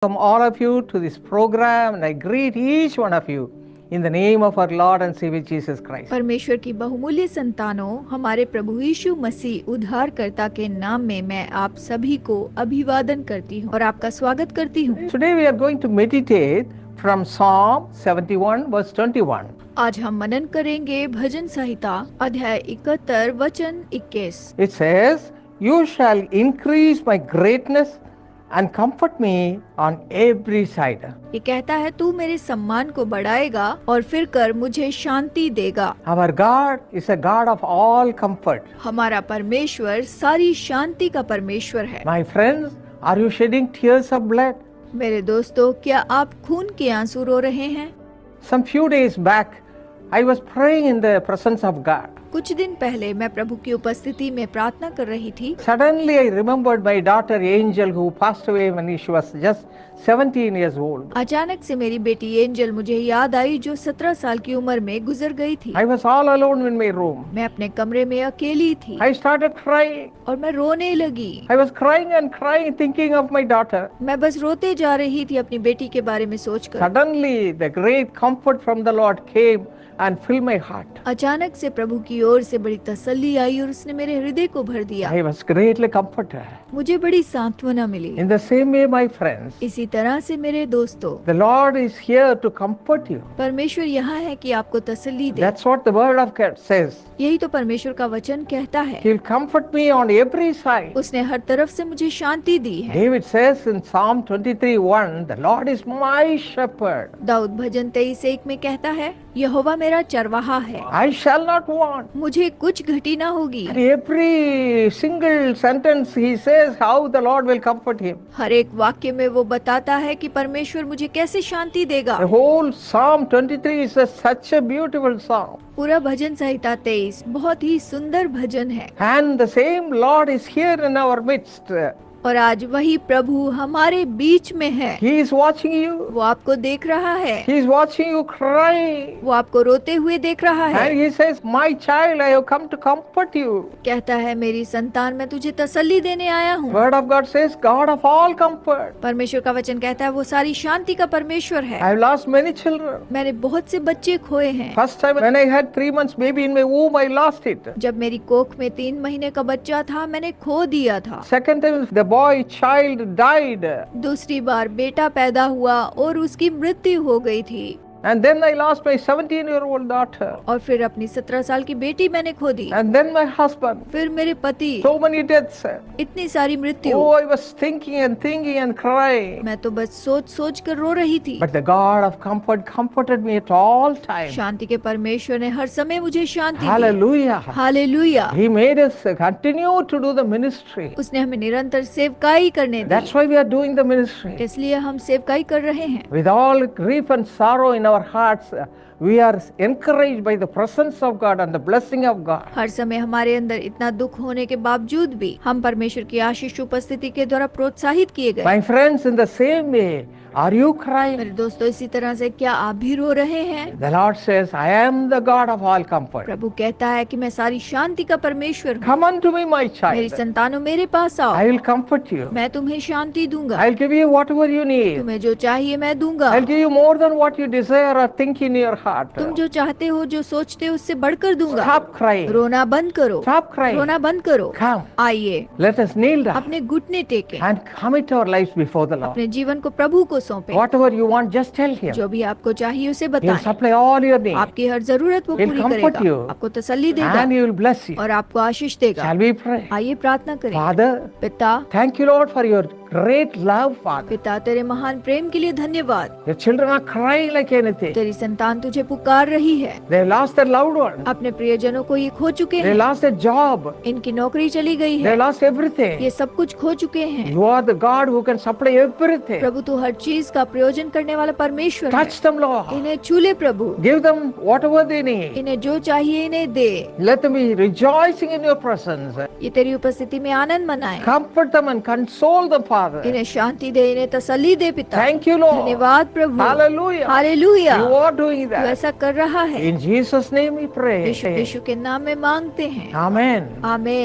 Welcome all of you to this program, and I greet each one of you in the name of our Lord and Savior Jesus Christ. परमेश्वर की बहुमूल्य संतानों, हमारे प्रभु यीशु मसीह उद्धारकर्ता के नाम में मैं आप सभी को अभिवादन करती हूँ और आपका स्वागत करती हूँ। Today we are going to meditate from Psalm 71 verse 21. आज हम मनन करेंगे भजन संहिता अध्याय 71 वचन 21। It says, "You shall increase my greatness and comfort me on every side." ये कहता है, तू मेरे सम्मान को बढ़ाएगा और फिर कर मुझे शांति देगा। Our God is a God of all comfort. हमारा परमेश्वर सारी शांति का परमेश्वर है। My friends, are you shedding tears of blood? मेरे दोस्तों, क्या आप खून के आंसू रो रहे हैं? Some few days back, I was praying in the presence of God. कुछ दिन पहले मैं प्रभु की उपस्थिति में प्रार्थना कर रही थी। Suddenly I remembered my daughter Angel, who passed away when she was just 17 years old. अचानक से मेरी बेटी एंजल मुझे याद आई, जो 17 साल की उम्र में गुजर गई थी। I was all alone in my room. मैं अपने कमरे में अकेली थी I started crying. और मैं रोने लगी। I was crying and crying, thinking of my daughter. मैं बस रोते जा रही थी अपनी बेटी के बारे में सोचकर। Suddenly the great comfort from the Lord came and filled my heart. अचानक से प्रभु की ओर से बड़ी तसल्ली आई और उसने मेरे हृदय को भर दिया। I was greatly comforted. मुझे बड़ी सांत्वना मिली। In the same way, my friends, इसी तरह से मेरे दोस्तों, the Lord is here to comfort you. परमेश्वर यहाँ है कि आपको तसल्ली दे। That's what the word of God says. यही तो परमेश्वर का वचन कहता है। He will comfort me on every side. उसने हर तरफ से मुझे शांति दी है। David says in Psalm 23:1, "The Lord is my shepherd. Dawood भजन 23:1 में कहता है, यहोवा मेरा चरवाहा है, I shall not want." मुझे कुछ घटी ना होगी। And every single sentence he says how the Lord will comfort him. हर एक वाक्य में वो बताता है कि परमेश्वर मुझे कैसे शांति देगा। The whole Psalm 23 is such a beautiful psalm. पूरा भजन संहिता 23 बहुत ही सुंदर भजन है। And the same Lord is here in our midst. और आज वही प्रभु हमारे बीच में है। He is watching you. वो आपको देख रहा है। He is watching you cry. वो आपको रोते हुए देख रहा है। And he says, "My child, I have come to comfort you." कहता है, मेरी संतान, मैं तुझे तसल्ली देने आया हूँ। Word of God says, "God of all comfort." परमेश्वर का वचन कहता है, वो सारी शांति का परमेश्वर है। I have lost many children. मैंने बहुत से बच्चे खोए हैं। First time when I had 3 months baby in my womb, I lost it. जब मेरी कोख में 3 महीने का बच्चा था, मैंने खो दिया था। Second time the boy child died. दूसरी बार बेटा पैदा हुआ और उसकी मृत्यु हो गई थी। And then I lost my 17-year-old daughter. और फिर अपनी 17 साल की बेटी मैंने खो दी। And then my husband. फिर मेरे पति। So many deaths. इतनी सारी मृत्यु। Oh, I was thinking and crying. मैं तो बस सोच कर रो रही थी। But the God of comfort comforted me at all times. शांति के परमेश्वर ने हर समय मुझे शांति दी। Hallelujah. Hallelujah. He made us continue to do the ministry. उसने हमें निरंतर सेवकाई करने दी। That's why we are doing the ministry. इसलिए हम सेवकाई कर रहे हैं। With all grief and sorrow in our hearts, we are encouraged by the presence of God and the blessing of God. हर समय हमारे अंदर इतना दुख होने के बावजूद भी हम परमेश्वर की आशीष उपस्थिति के द्वारा प्रोत्साहित किए गए। My friends, in the same way, are you crying? मेरे दोस्तों, इसी तरह से क्या आप भी रो रहे हैं? The Lord says, "I am the God of all comfort. प्रभु कहता है कि मैं सारी शांति का परमेश्वर हूँ। Come unto me, my मेरी child. संतानों, मेरे पास आओ। I will comfort you. मैं तुम्हें शांति दूंगा। I'll give you whatever you need. तुम्हें जो चाहिए मैं दूंगा। I'll give you more than what you desire or think in your heart. तुम जो चाहते हो, जो सोचते हो, उससे बढ़कर दूंगा। Stop crying. रोना बंद करो। Stop crying. रोना बंद करो। Come. आइए, Let us kneel down अपने घुटने टेके and commit our lives before the Lord. अपने जीवन को प्रभु को सौंपे। Whatever you want, just tell Him. जो भी आपको चाहिए उसे He will बताएं। supply all your needs. आपकी हर जरूरत वो He'll पूरी comfort करेगा। you. आपको तसल्ली देगा And He will bless you. और आपको आशीष देगा। Shall we pray? आइए प्रार्थना करें। Father, पिता, thank you, Lord, for your great love, Father. पिता, तेरे महान प्रेम के लिए धन्यवाद। Your children are crying like anything. तेरी संतान तुझे पुकार रही है। They lost their loved one. अपने प्रियजनों को ये खो चुके They हैं। lost their job. इनकी नौकरी चली गई They है। lost everything. ये सब कुछ खो चुके हैं। You are the God who can supply everything. प्रभु, तू हर चीज का प्रयोजन करने वाला परमेश्वर है। Touch them, Lord. इन्हें छूले प्रभु। Give them whatever they need. इन्हें जो चाहिए इन्हें दे। Let them be rejoicing in your presence. ये तेरी उपस्थिति में आनंद मनाए। Comfort them and console them, Father. इन्हें शांति दे, इन्हें तसल्ली दे पिता। Thank you, Lord. धन्यवाद प्रभु। Hallelujah. Hallelujah. You are doing तू that. ऐसा कर रहा है। In Jesus' name we pray. यीशु के नाम में मांगते हैं। Amen. आमीन।